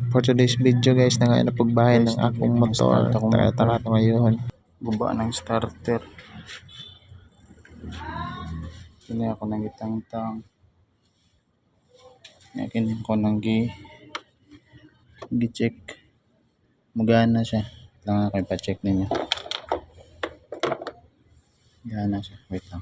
For today's video guys, nangayon na pagbahay ng akong motor. Tara ngayon. Baba ng starter. Kini ako nang gitang-tang. Kini ako nang gi-check. Magana siya. Lang ako ipa-check ninyo. Gana siya. Wait lang.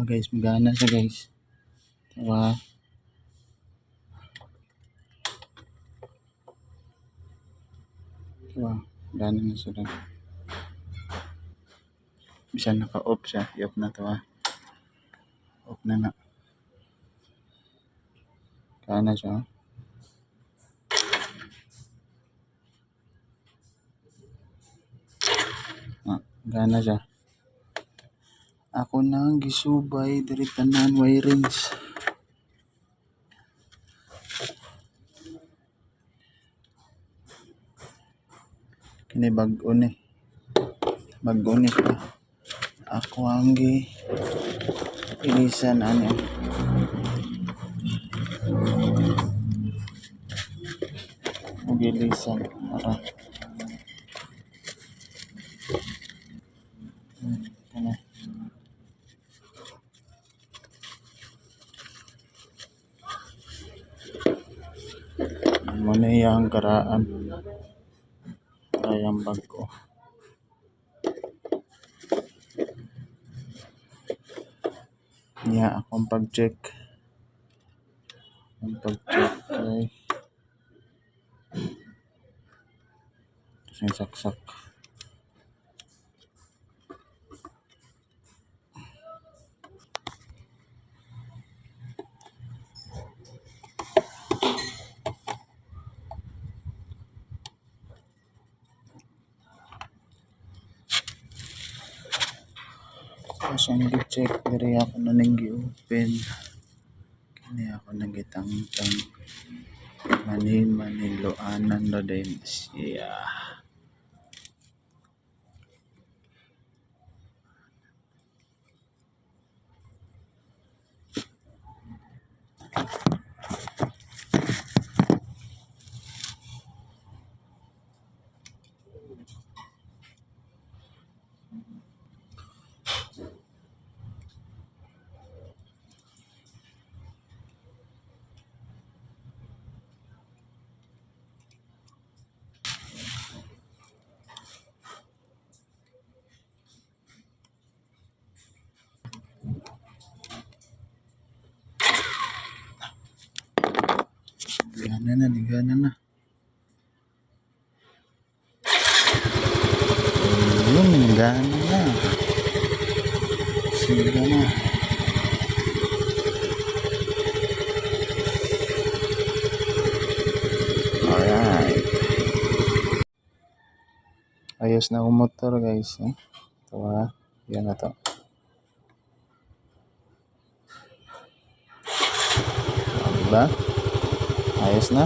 Guys, magana siya guys. Diba? Gana na siya doon. Bisa naka-off siya. I-off na to Off na. Gana siya. Gana siya. Ako nang gisubay diri tanan wirings. Kini bag-o ni. Bag-o ni siya. Ako ang ilisan ani. Magilisan para. Kana. Muna iyang karaan. Kayang bag ko. Niya akong pag-check. Kay saksak. Siyang gi-check diri ako na ning gi-open. Kini ako nagitang-tang maniloanan na din siya. Gana na. Ayun, gana na. Sige na. Alright. Ayos na ang motor guys. Ito yan na to. Diba? Ayos na.